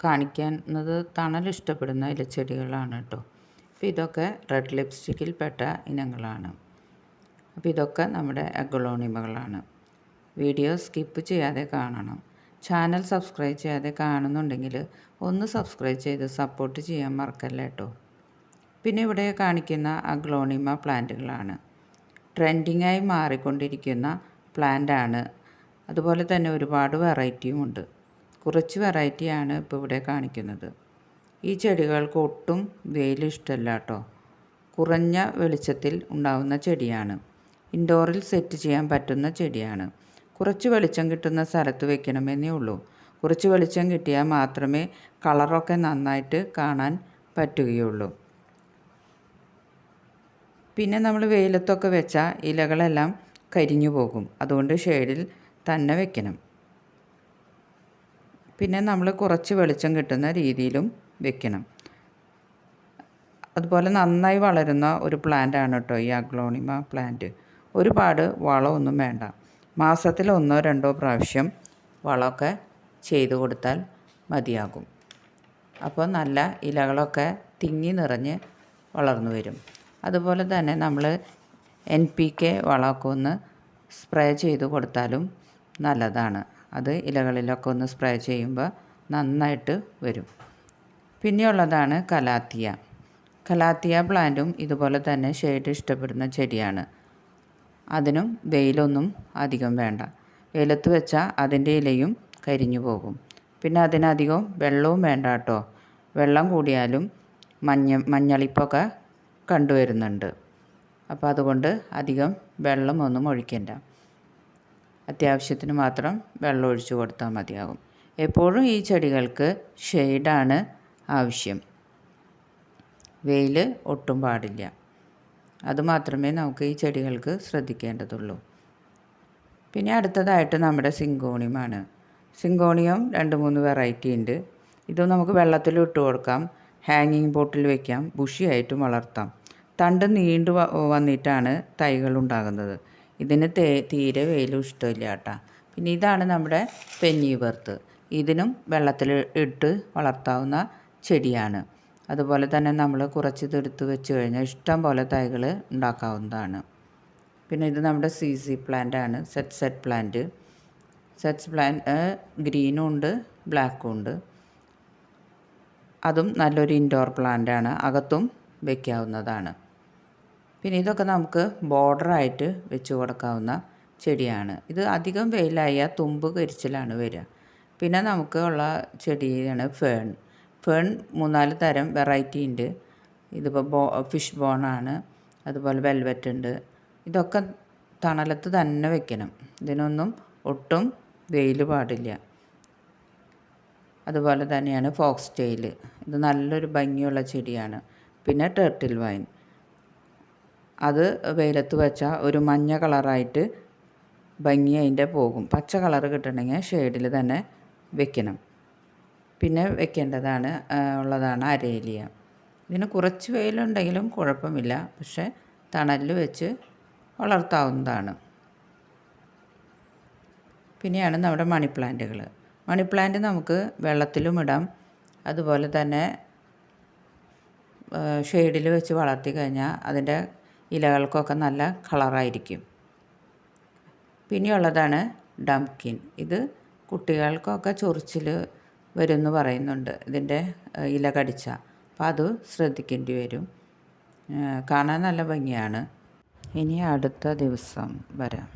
കാണിക്കുന്നത് തണൽ ഇഷ്ടപ്പെടുന്ന ഇലച്ചെടികളാണ് കേട്ടോ. അപ്പോൾ ഇതൊക്കെ റെഡ് ലിപ്സ്റ്റിക്കിൽപ്പെട്ട ഇനങ്ങളാണ്. അപ്പോൾ ഇതൊക്കെ നമ്മുടെ അഗ്ലോണിമകളാണ്. വീഡിയോ സ്കിപ്പ് ചെയ്യാതെ കാണണം. ചാനൽ സബ്സ്ക്രൈബ് ചെയ്യാതെ കാണുന്നുണ്ടെങ്കിൽ ഒന്ന് സബ്സ്ക്രൈബ് ചെയ്ത് സപ്പോർട്ട് ചെയ്യാൻ മറക്കല്ലേ കേട്ടോ. പിന്നെ ഇവിടെ കാണിക്കുന്ന അഗ്ലോണിമ പ്ലാന്റുകളാണ്. ട്രെൻഡിങ്ങായി മാറിക്കൊണ്ടിരിക്കുന്ന പ്ലാന്റാണ്. അതുപോലെ തന്നെ ഒരുപാട് വെറൈറ്റിയുമുണ്ട്. കുറച്ച് വെറൈറ്റിയാണ് ഇപ്പോൾ ഇവിടെ കാണിക്കുന്നത്. ഈ ചെടികൾക്ക് ഒട്ടും വെയിൽ ഇഷ്ടമല്ല കേട്ടോ. കുറഞ്ഞ വെളിച്ചത്തിൽ ഉണ്ടാവുന്ന ചെടിയാണ്. ഇൻഡോറിൽ സെറ്റ് ചെയ്യാൻ പറ്റുന്ന ചെടിയാണ്. കുറച്ച് വെളിച്ചം കിട്ടുന്ന സ്ഥലത്ത് വെക്കണമെന്നേ ഉള്ളൂ. കുറച്ച് വെളിച്ചം കിട്ടിയാൽ മാത്രമേ കളറൊക്കെ നന്നായിട്ട് കാണാൻ പറ്റുകയുള്ളൂ. പിന്നെ നമ്മൾ വെയിലത്തൊക്കെ വെച്ചാൽ ഇലകളെല്ലാം കരിഞ്ഞു പോകും. അതുകൊണ്ട് ഷെയ്ഡിൽ തന്നെ വെക്കണം. പിന്നെ നമ്മൾ കുറച്ച് വെളിച്ചം കിട്ടുന്ന രീതിയിലും വെക്കണം. അതുപോലെ നന്നായി വളരുന്ന ഒരു പ്ലാന്റാണ് കേട്ടോ ഈ അഗ്ലോണിമ പ്ലാന്റ്. ഒരുപാട് വളമൊന്നും വേണ്ട. മാസത്തിൽ 1-2 പ്രാവശ്യം വളമൊക്കെ ചെയ്ത് കൊടുത്താൽ മതിയാകും. അപ്പോൾ നല്ല ഇലകളൊക്കെ തിങ്ങി നിറഞ്ഞ് വളർന്നു വരും. അതുപോലെ തന്നെ നമ്മൾ NPK വളമൊക്കെ ഒന്ന് സ്പ്രേ ചെയ്ത് കൊടുത്താലും നല്ലതാണ്. അത് ഇലകളിലൊക്കെ ഒന്ന് സ്പ്രേ ചെയ്യുമ്പോൾ നന്നായിട്ട് വരും. പിന്നെയുള്ളതാണ് കലാത്തിയ. കലാത്തിയ പ്ലാന്റും ഇതുപോലെ തന്നെ ഷെയ്ഡ് ഇഷ്ടപ്പെടുന്ന ചെടിയാണ്. അതിനും വെയിലൊന്നും അധികം വേണ്ട. വെയിലത്ത് വെച്ചാൽ അതിൻ്റെ ഇലയും കരിഞ്ഞു പോകും. പിന്നെ അതിനധികം വെള്ളവും വേണ്ട കേട്ടോ. വെള്ളം കൂടിയാലും മഞ്ഞളിപ്പൊക്കെ കണ്ടുവരുന്നുണ്ട്. അപ്പോൾ അതുകൊണ്ട് അധികം വെള്ളമൊന്നും ഒഴിക്കണ്ട. അത്യാവശ്യത്തിന് മാത്രം വെള്ളം ഒഴിച്ചു കൊടുത്താൽ മതിയാകും. എപ്പോഴും ഈ ചെടികൾക്ക് ഷെയ്ഡാണ് ആവശ്യം. വെയിൽ ഒട്ടും പാടില്ല. അതുമാത്രമേ നമുക്ക് ഈ ചെടികൾക്ക് ശ്രദ്ധിക്കേണ്ടതുള്ളൂ. പിന്നെ അടുത്തതായിട്ട് നമ്മുടെ സിങ്കോണിയമാണ്. സിങ്കോണിയം 2-3 വെറൈറ്റി ഉണ്ട്. ഇത് നമുക്ക് വെള്ളത്തിൽ ഇട്ട് കൊടുക്കാം, ഹാങ്ങിങ് പോട്ടിൽ വയ്ക്കാം, ബുഷിയായിട്ടും വളർത്താം. തണ്ട് നീണ്ടു വന്നിട്ടാണ് തൈകൾ ഉണ്ടാകുന്നത്. ഇതിന് തീരെ വെയിലും ഇഷ്ടമില്ല കേട്ടോ. പിന്നെ ഇതാണ് നമ്മുടെ പെന്നിബർത്ത്. ഇതിനും വെള്ളത്തിൽ ഇട്ട് വളർത്താവുന്ന ചെടിയാണ്. അതുപോലെ തന്നെ നമ്മൾ കുറച്ച് ഇതെടുത്ത് വെച്ച് കഴിഞ്ഞാൽ ഇഷ്ടം പോലെ തൈകൾ ഉണ്ടാക്കാവുന്നതാണ്. പിന്നെ ഇത് നമ്മുടെ CC പ്ലാന്റ് ആണ്. Set plant. സെറ്റ് പ്ലാന്റ് ഗ്രീനും ഉണ്ട് ബ്ലാക്കും ഉണ്ട്. അതും നല്ലൊരു ഇൻഡോർ പ്ലാന്റാണ്. അകത്തും വയ്ക്കാവുന്നതാണ്. പിന്നെ ഇതൊക്കെ നമുക്ക് ബോർഡറായിട്ട് വെച്ച് കൊടുക്കാവുന്ന ചെടിയാണ്. ഇത് അധികം വെയിലായാൽ തുമ്പ് കരിച്ചിലാണ് വരിക. പിന്നെ നമുക്ക് ഉള്ള ചെടിയാണ് ഫേൺ. ഫേൺ 3-4 തരം വെറൈറ്റി ഉണ്ട്. ഇതിപ്പോൾ ഫിഷ് ബോണാണ്. അതുപോലെ വെൽവെറ്റ് ഉണ്ട്. ഇതൊക്കെ തണലത്ത് തന്നെ വെക്കണം. ഇതിനൊന്നും ഒട്ടും വെയിൽ പാടില്ല. അതുപോലെ തന്നെയാണ് ഫോക്സ് ടെയിൽ. ഇത് നല്ലൊരു ഭംഗിയുള്ള ചെടിയാണ്. പിന്നെ ടർട്ടിൽ വൈൻ. അത് വെയിലത്ത് വെച്ചാൽ ഒരു മഞ്ഞ കളറായിട്ട് ഭംഗി അതിൻ്റെ പോകും. പച്ച കളറ് കിട്ടണമെങ്കിൽ ഷെയ്ഡിൽ തന്നെ വെക്കണം. പിന്നെ വെക്കേണ്ടതാണ് ഉള്ളതാണ് അരേലിയ. ഇതിന് കുറച്ച് വെയിലുണ്ടെങ്കിലും കുഴപ്പമില്ല. പക്ഷേ തണലിൽ വെച്ച് വളർത്താവുന്നതാണ്. പിന്നെയാണ് നമ്മുടെ മണി പ്ലാന്റുകൾ. മണി പ്ലാന്റ് നമുക്ക് വെള്ളത്തിലും ഇടാം. അതുപോലെ തന്നെ ഷെയ്ഡിൽ വെച്ച് വളർത്തി കഴിഞ്ഞാൽ അതിൻ്റെ ഇലകൾക്കൊക്കെ നല്ല കളറായിരിക്കും. പിന്നെയുള്ളതാണ് ഡംകിൻ. ഇത് കുട്ടികൾക്കൊക്കെ ചൊറിച്ചിൽ വരുമെന്ന് പറയുന്നുണ്ട് ഇതിൻ്റെ ഇല കടിച്ചാൽ. അപ്പോൾ അത് ശ്രദ്ധിക്കേണ്ടി വരും. കാണാൻ നല്ല ഭംഗിയാണ്. ഇനി അടുത്ത ദിവസം വരാം.